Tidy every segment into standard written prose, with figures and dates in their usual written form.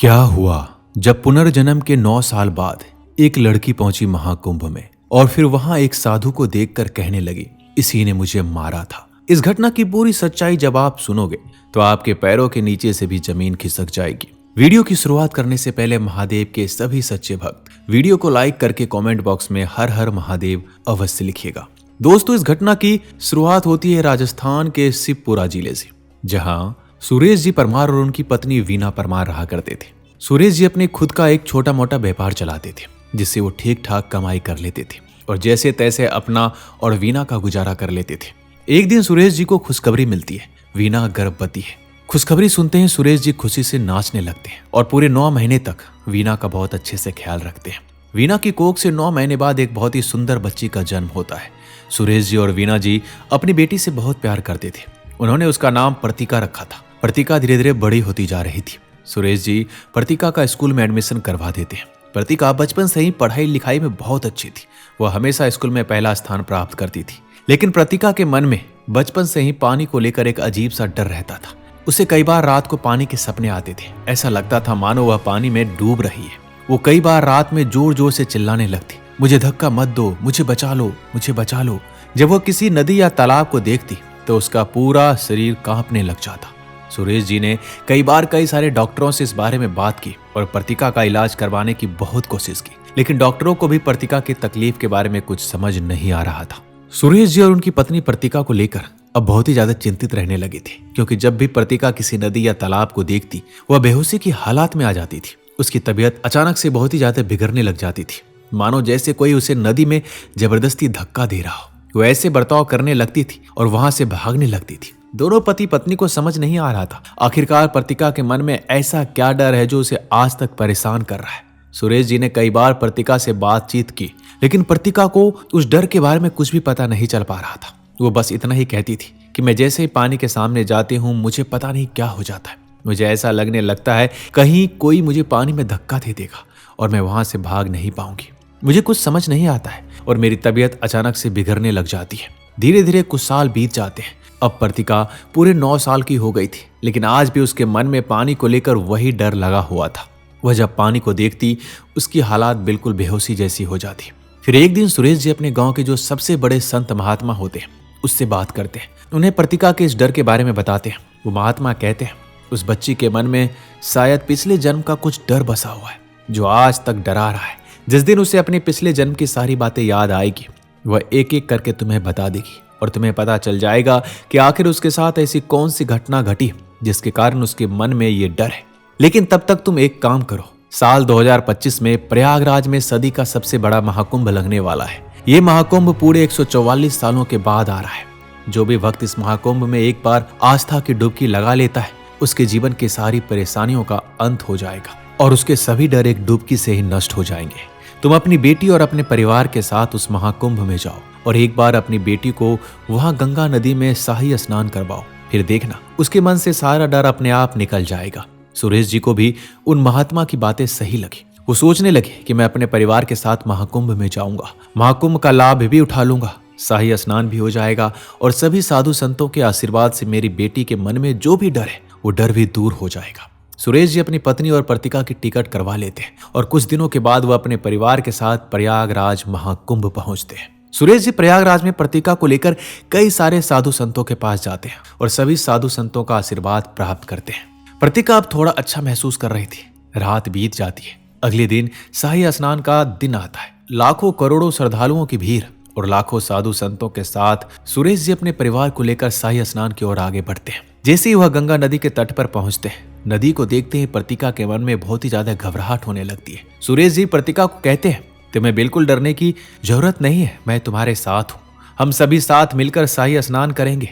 क्या हुआ जब पुनर्जन्म के 9 साल बाद एक लड़की पहुंची महाकुंभ में और फिर वहां एक साधु को देखकर कहने लगी, इसी ने मुझे मारा था। इस घटना की पूरी सच्चाई जब आप सुनोगे तो आपके पैरों के नीचे से भी जमीन खिसक जाएगी। वीडियो की शुरुआत करने से पहले महादेव के सभी सच्चे भक्त वीडियो को लाइक करके कमेंट बॉक्स में हर हर महादेव अवश्य लिखिएगा। दोस्तों, इस घटना की शुरुआत होती है राजस्थान के शिवपुरा जिले से, जहां सुरेश जी परमार और उनकी पत्नी वीना परमार रहा करते थे। सुरेश जी अपने खुद का एक छोटा मोटा व्यापार चलाते थे, जिससे वो ठीक ठाक कमाई कर लेते थे और जैसे तैसे अपना और वीना का गुजारा कर लेते थे। एक दिन सुरेश जी को खुशखबरी मिलती है, वीना गर्भवती है। खुशखबरी सुनते ही सुरेश जी खुशी से नाचने लगते हैं और पूरे 9 महीने तक वीना का बहुत अच्छे से ख्याल रखते हैं। वीना की कोख से 9 महीने बाद एक बहुत ही सुंदर बच्ची का जन्म होता है। सुरेश जी और वीना जी अपनी बेटी से बहुत प्यार करते थे। उन्होंने उसका नाम प्रतिका रखा था। प्रतिका धीरे धीरे बड़ी होती जा रही थी। सुरेश जी प्रतिका का स्कूल में एडमिशन करवा देते हैं। प्रतिका बचपन से ही पढ़ाई लिखाई में बहुत अच्छी थी। वह हमेशा स्कूल में पहला स्थान प्राप्त करती थी। लेकिन प्रतिका के मन में बचपन से ही पानी को लेकर एक अजीब सा डर रहता था। उसे कई बार रात को पानी के सपने आते थे। ऐसा लगता था मानो वह पानी में डूब रही है। वो कई बार रात में जोर जोर से चिल्लाने लगती, मुझे धक्का मत दो, मुझे बचा लो, मुझे बचा लो। जब वह किसी नदी या तालाब को देखती तो उसका पूरा शरीर कांपने लग जाता। सुरेश जी ने कई बार कई सारे डॉक्टरों से इस बारे में बात की और प्रतिका का इलाज करवाने की बहुत कोशिश की, लेकिन डॉक्टरों को भी प्रतिका की तकलीफ के बारे में कुछ समझ नहीं आ रहा था। सुरेश जी और उनकी पत्नी प्रतिका को लेकर अब बहुत ही ज्यादा चिंतित रहने लगे थे, क्योंकि जब भी प्रतिका किसी नदी या तालाब को देखती वह बेहोशी की हालात में आ जाती थी। उसकी तबीयत अचानक से बहुत ही ज्यादा बिगड़ने लग जाती थी, मानो जैसे कोई उसे नदी में जबरदस्ती धक्का दे रहा हो। वो ऐसे बर्ताव करने लगती थी और वहां से भागने लगती थी। दोनों पति पत्नी को समझ नहीं आ रहा था आखिरकार प्रतिका के मन में ऐसा क्या डर है जो उसे आज तक परेशान कर रहा है। सुरेश जी ने कई बार प्रतिका से बातचीत की, लेकिन प्रतिका को उस डर के बारे में कुछ भी पता नहीं चल पा रहा था। वो बस इतना ही कहती थी कि मैं जैसे ही पानी के सामने जाती हूँ मुझे पता नहीं क्या हो जाता है। मुझे ऐसा लगने लगता है कहीं कोई मुझे पानी में धक्का दे देगा और मैं वहां से भाग नहीं पाऊंगी। मुझे कुछ समझ नहीं आता है और मेरी तबीयत अचानक से बिगड़ने लग जाती है। धीरे धीरे कुछ साल बीत जाते हैं। अब प्रतिका पूरे 9 साल की हो गई थी, लेकिन आज भी उसके मन में पानी को लेकर वही डर लगा हुआ था। वह जब पानी को देखती उसकी हालात बिल्कुल बेहोशी जैसी हो जाती। फिर एक दिन सुरेश जी अपने गांव के जो सबसे बड़े संत महात्मा होते हैं उससे बात करते हैं। उन्हें प्रतिका के इस डर के बारे में बताते हैं। वो महात्मा कहते हैं उस बच्ची के मन में शायद पिछले जन्म का कुछ डर बसा हुआ है जो आज तक डरा रहा है। जिस दिन उसे अपने पिछले जन्म की सारी बातें याद आएगी वह एक एक करके तुम्हें बता देगी और तुम्हें पता चल जाएगा कि आखिर उसके साथ ऐसी कौन सी घटना घटी जिसके कारण उसके मन में ये डर है। लेकिन तब तक तुम एक काम करो, साल 2025 में प्रयागराज में सदी का सबसे बड़ा महाकुंभ लगने वाला है। ये महाकुंभ पूरे 144 सालों के बाद आ रहा है। जो भी भक्त इस महाकुंभ में एक बार आस्था की डुबकी लगा लेता है उसके जीवन की सारी परेशानियों का अंत हो जाएगा और उसके सभी डर एक डुबकी से ही नष्ट हो जाएंगे। तुम अपनी बेटी और अपने परिवार के साथ उस महाकुंभ में जाओ और एक बार अपनी बेटी को वहां गंगा नदी में शाही स्नान करवाओ। फिर देखना उसके मन से सारा डर अपने आप निकल जाएगा। सुरेश जी को भी उन महात्मा की बातें सही लगी। वो सोचने लगे कि मैं अपने परिवार के साथ महाकुंभ में जाऊंगा, महाकुंभ का लाभ भी उठा लूंगा, शाही स्नान भी हो जाएगा और सभी साधु संतों के आशीर्वाद से मेरी बेटी के मन में जो भी डर है वो डर भी दूर हो जाएगा। सुरेश जी अपनी पत्नी और प्रतिका की टिकट करवा लेते हैं और कुछ दिनों के बाद वह अपने परिवार के साथ प्रयागराज महाकुंभ पहुंचते हैं। सुरेश जी प्रयागराज में प्रतिका को लेकर कई सारे साधु संतों के पास जाते हैं और सभी साधु संतों का आशीर्वाद प्राप्त करते हैं। प्रतिका अब थोड़ा अच्छा महसूस कर रही थी। रात बीत जाती है। अगले दिन शाही स्नान का दिन आता है। लाखों करोड़ों श्रद्धालुओं की भीड़ और लाखों साधु संतों के साथ सुरेश जी अपने परिवार को लेकर शाही स्नान की ओर आगे बढ़ते हैं। जैसे ही वह गंगा नदी के तट पर पहुंचते हैं, नदी को देखते ही प्रतिका के मन में बहुत ही ज्यादा घबराहट होने लगती है। सुरेश जी प्रतिका को कहते हैं तुम्हें बिल्कुल डरने की जरूरत नहीं है, मैं तुम्हारे साथ हूँ, हम सभी साथ मिलकर शाही स्नान करेंगे।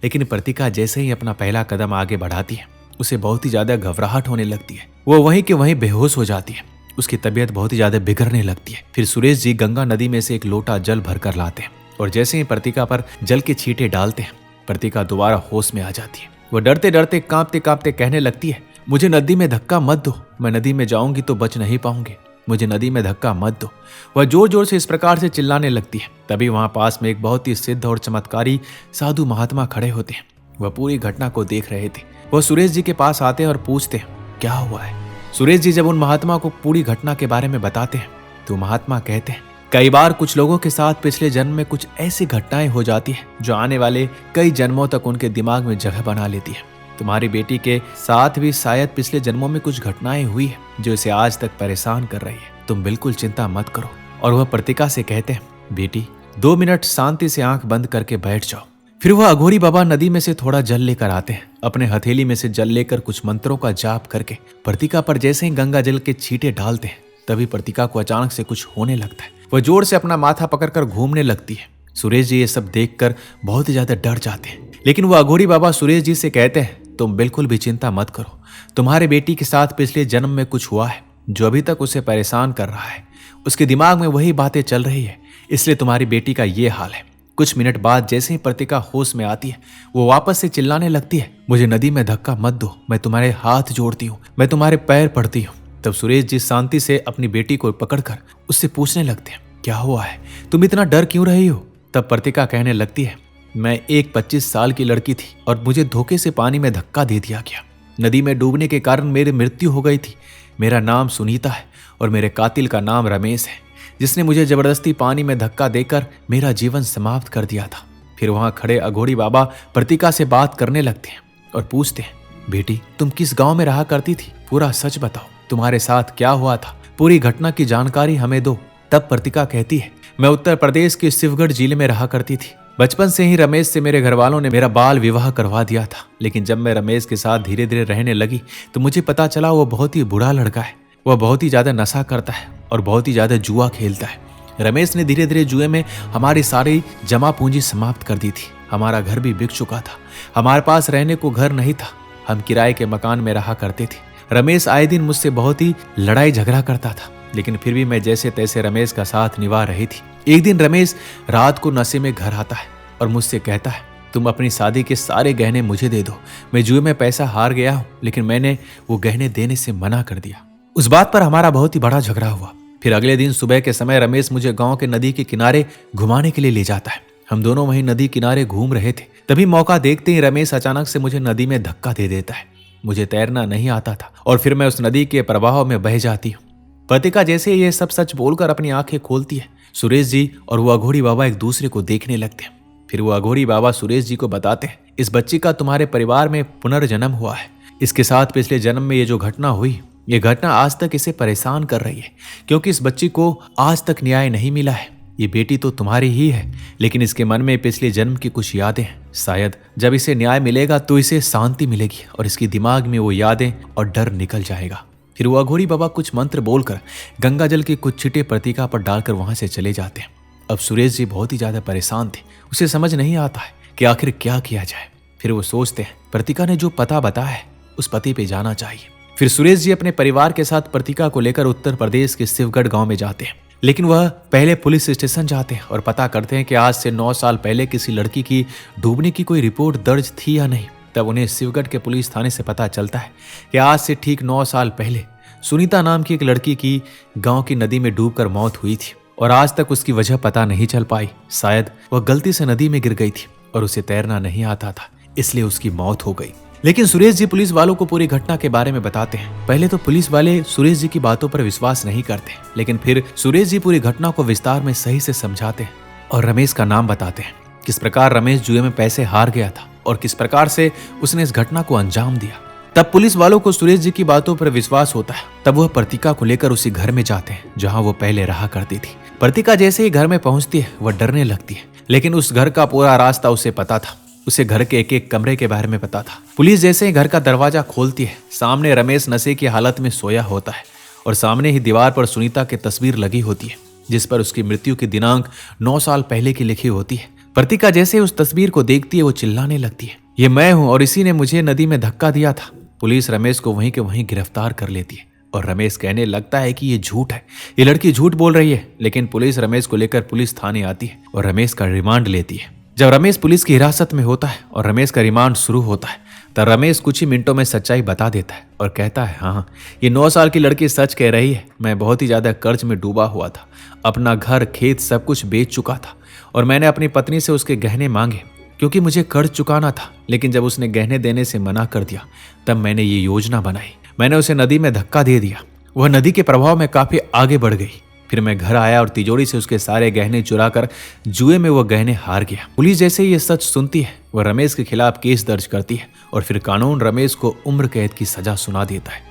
लेकिन प्रतिका जैसे ही अपना पहला कदम आगे बढ़ाती है उसे बहुत ही ज्यादा घबराहट होने लगती है। वो वहीं के वहीं बेहोश हो जाती है। उसकी तबीयत बहुत ही ज्यादा बिगड़ने लगती है। फिर सुरेश जी गंगा नदी में से एक लोटा जल भरकर लाते हैं और जैसे ही प्रतिका पर जल के छींटे डालते हैं प्रतिका दोबारा होश में आ जाती है। वो डरते डरते कांपते कांपते कहने लगती है मुझे नदी में धक्का मत दो, मैं नदी में जाऊंगी तो बच नहीं पाऊंगी, मुझे नदी में धक्का मत दो। वह जोर जोर से इस प्रकार से चिल्लाने लगती है। तभी वहां पास में एक बहुत ही सिद्ध और चमत्कारी साधु महात्मा खड़े होते हैं। वह पूरी घटना को देख रहे थे। वह सुरेश जी के पास आते हैं और पूछते हैं क्या हुआ है, सुरेश जी जब उन महात्मा को पूरी घटना के बारे में बताते हैं तो महात्मा कहते हैं, कई बार कुछ लोगों के साथ पिछले जन्म में कुछ ऐसी घटनाएं हो जाती है जो आने वाले कई जन्मों तक उनके दिमाग में जगह बना लेती है। तुम्हारी बेटी के साथ भी शायद पिछले जन्मों में कुछ घटनाएं हुई है जो इसे आज तक परेशान कर रही है। तुम बिल्कुल चिंता मत करो। और वह प्रतिका से कहते हैं, बेटी 2 मिनट शांति से आंख बंद करके बैठ जाओ। फिर वह अघोरी बाबा नदी में से थोड़ा जल लेकर आते हैं। अपने हथेली में से जल लेकर कुछ मंत्रों का जाप करके प्रतिका पर जैसे ही गंगा जल के छींटे डालते हैं तभी प्रतिका को अचानक से कुछ होने लगता है। वह जोर से अपना माथा पकड़कर घूमने लगती है। सुरेश जी ये सब देखकर बहुत ही ज्यादा डर जाते हैं, लेकिन वह अघोरी बाबा सुरेश जी से कहते हैं, तुम बिल्कुल भी चिंता मत करो। तुम्हारे बेटी के साथ पिछले जन्म में कुछ हुआ है जो अभी तक उसे परेशान कर रहा है। उसके दिमाग में वही बातें चल रही है, इसलिए तुम्हारी बेटी का ये हाल है। कुछ मिनट बाद जैसे ही प्रतिका होश में आती है वो वापस से चिल्लाने लगती है, मुझे नदी में धक्का मत दो, मैं तुम्हारे हाथ जोड़ती हूँ, मैं तुम्हारे पैर पड़ती हूँ। तब सुरेश जी शांति से अपनी बेटी को पकड़कर उससे पूछने लगते हैं, क्या हुआ है, तुम इतना डर क्यों रही हो? तब प्रतिका कहने लगती है, मैं एक 25 साल की लड़की थी और मुझे धोखे से पानी में धक्का दे दिया गया। नदी में डूबने के कारण मेरी मृत्यु हो गई थी। मेरा नाम सुनीता है और मेरे कातिल का नाम रमेश है, जिसने मुझे जबरदस्ती पानी में धक्का देकर मेरा जीवन समाप्त कर दिया था। फिर वहां खड़े अघोरी बाबा प्रतिका से बात करने लगते हैं और पूछते हैं, बेटी तुम किस गांव में रहा करती थी? पूरा सच बताओ, तुम्हारे साथ क्या हुआ था? पूरी घटना की जानकारी हमें दो। तब प्रतिका कहती है, मैं उत्तर प्रदेश के शिवगढ़ जिले में रहा करती थी। बचपन से ही रमेश से मेरे घर वालों ने मेरा बाल विवाह करवा दिया था, लेकिन जब मैं रमेश के साथ धीरे धीरे रहने लगी तो मुझे पता चला वो बहुत ही बुरा लड़का है। वह बहुत ही ज्यादा नशा करता है और बहुत ही ज्यादा जुआ खेलता है। रमेश ने धीरे धीरे जुए में हमारी सारी जमा पूंजी समाप्त कर दी थी। हमारा घर भी बिक चुका था। हमारे पास रहने को घर नहीं था। हम किराए के मकान में रहा करते थे। रमेश आए दिन मुझसे बहुत ही लड़ाई झगड़ा करता था, लेकिन फिर भी मैं जैसे तैसे रमेश का साथ निभा रही थी। एक दिन रमेश रात को नशे में घर आता है और मुझसे कहता है, तुम अपनी शादी के सारे गहने मुझे दे दो। मैं जुए में पैसा हार गया हूं, लेकिन मैंने वो गहने देने से मना कर दिया। उस बात पर हमारा बहुत ही बड़ा झगड़ा हुआ। फिर अगले दिन सुबह के समय रमेश मुझे गांव के नदी के किनारे घुमाने के लिए ले जाता है। हम दोनों वहीं नदी किनारे घूम रहे थे। तभी मौका देखते ही रमेश अचानक से मुझे नदी में धक्का दे देता है। मुझे तैरना नहीं आता था और फिर मैं उस नदी के प्रवाह में बह जाती हूँ। प्रतिका जैसे ये सब सच बोलकर अपनी आंखें खोलती है, सुरेश जी और वो अघोरी बाबा एक दूसरे को देखने लगते हैं। फिर वो अघोरी बाबा सुरेश जी को बताते हैं, इस बच्ची का तुम्हारे परिवार में पुनर्जन्म हुआ है। इसके साथ पिछले जन्म में ये जो घटना हुई, ये घटना आज तक इसे परेशान कर रही है, क्योंकि इस बच्ची को आज तक न्याय नहीं मिला है। ये बेटी तो तुम्हारी ही है, लेकिन इसके मन में पिछले जन्म की कुछ यादें हैं। शायद जब इसे न्याय मिलेगा तो इसे शांति मिलेगी और इसकी दिमाग में वो यादें और डर निकल जाएगा। फिर वो अघोरी बाबा कुछ मंत्र बोलकर गंगा जल के कुछ छिटे प्रतिका पर डालकर वहां से चले जाते हैं। अब सुरेश जी बहुत ही ज्यादा परेशान थे। उसे समझ नहीं आता है कि आखिर क्या किया जाए। फिर वो सोचते हैं, प्रतिका ने जो पता बताया है उस पते पे जाना चाहिए। फिर सुरेश जी अपने परिवार के साथ प्रतिका को लेकर उत्तर प्रदेश के शिवगढ़ गांव में जाते हैं, लेकिन वह पहले पुलिस स्टेशन जाते हैं और पता करते हैं कि आज से 9 साल पहले किसी लड़की की डूबने की कोई रिपोर्ट दर्ज थी या नहीं। तब उन्हें शिवगढ़ के पुलिस थाने से पता चलता है कि आज से ठीक 9 साल पहले सुनीता नाम की एक लड़की की गांव की नदी में डूबकर मौत हुई थी और आज तक उसकी वजह पता नहीं चल पाई। शायद वह गलती से नदी में गिर गई थी और उसे तैरना नहीं आता था, इसलिए उसकी मौत हो गई। लेकिन सुरेश जी पुलिस वालों को पूरी घटना के बारे में बताते हैं। पहले तो पुलिस वाले सुरेश जी की बातों पर विश्वास नहीं करते, लेकिन फिर सुरेश जी पूरी घटना को विस्तार में सही से समझाते हैं और रमेश का नाम बताते हैं, किस प्रकार रमेश जुए में पैसे हार गया था और किस प्रकार से उसने इस घटना को अंजाम दिया। तब पुलिस वालों को सुरेश जी की बातों पर विश्वास होता है। तब वह प्रतिका को लेकर उसी घर में जाते हैं जहां वो पहले रहा करती थी। प्रतिका जैसे ही घर में पहुंचती है वह डरने लगती है, लेकिन उस घर का पूरा रास्ता उसे पता था। उसे घर के एक एक कमरे के बारे में पता था। पुलिस जैसे ही घर का दरवाजा खोलती है, सामने रमेश नशे की हालत में सोया होता है और सामने ही दीवार पर सुनीता की तस्वीर लगी होती है, जिस पर उसकी मृत्यु की दिनांक 9 साल पहले की लिखी होती है। प्रतिका जैसे उस तस्वीर को देखती है वो चिल्लाने लगती है, ये मैं हूं और इसी ने मुझे नदी में धक्का दिया था। पुलिस रमेश को वहीं के वहीं गिरफ्तार कर लेती है और रमेश कहने लगता है कि ये झूठ है, ये लड़की झूठ बोल रही है। लेकिन पुलिस रमेश को लेकर पुलिस थाने आती है और रमेश का रिमांड लेती है। जब रमेश पुलिस की हिरासत में होता है और रमेश का रिमांड शुरू होता है, तब रमेश कुछ ही मिनटों में सच्चाई बता देता है और कहता है, हाँ ये 9 साल की लड़की सच कह रही है। मैं बहुत ही ज्यादा कर्ज में डूबा हुआ था, अपना घर खेत सब कुछ बेच चुका था और मैंने अपनी पत्नी से उसके गहने मांगे क्योंकि मुझे कर्ज चुकाना था। लेकिन जब उसने गहने देने से मना कर दिया, तब मैंने ये योजना बनाई। मैंने उसे नदी में धक्का दे दिया। वह नदी के प्रभाव में काफी आगे बढ़ गई। फिर मैं घर आया और तिजोरी से उसके सारे गहने चुरा कर जुए में वह गहने हार गया। पुलिस जैसे ही ये सच सुनती है वह रमेश के खिलाफ केस दर्ज करती है और फिर कानून रमेश को उम्र कैद की सजा सुना देता है।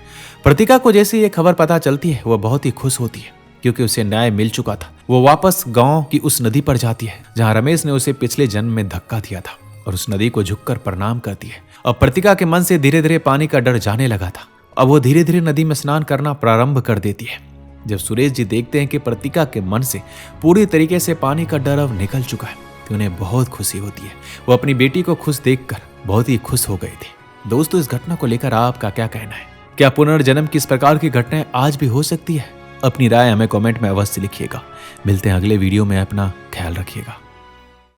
प्रतिका को जैसे ये खबर पता चलती है वह बहुत ही खुश होती है क्योंकि उसे न्याय मिल चुका था। वो वापस गांव की उस नदी पर जाती है जहां रमेश ने उसे पिछले जन्म में धक्का दिया था और उस नदी को झुककर प्रणाम करती है। अब प्रतिका के मन से धीरे धीरे पानी का डर जाने लगा था। अब वो धीरे धीरे नदी में स्नान करना प्रारंभ कर देती है। जब सुरेश जी देखते हैं कि प्रतिका के मन से पूरी तरीके से पानी का डर अब निकल चुका है तो उन्हें बहुत खुशी होती है। वो अपनी बेटी को खुश देखकर बहुत ही खुश हो गए थे। दोस्तों, इस घटना को लेकर आपका क्या कहना है? क्या पुनर्जन्म की इस प्रकार की घटनाएं आज भी हो सकती है? अपनी राय हमें कमेंट में अवश्य लिखिएगा। मिलते हैं अगले वीडियो में। अपना ख्याल रखिएगा।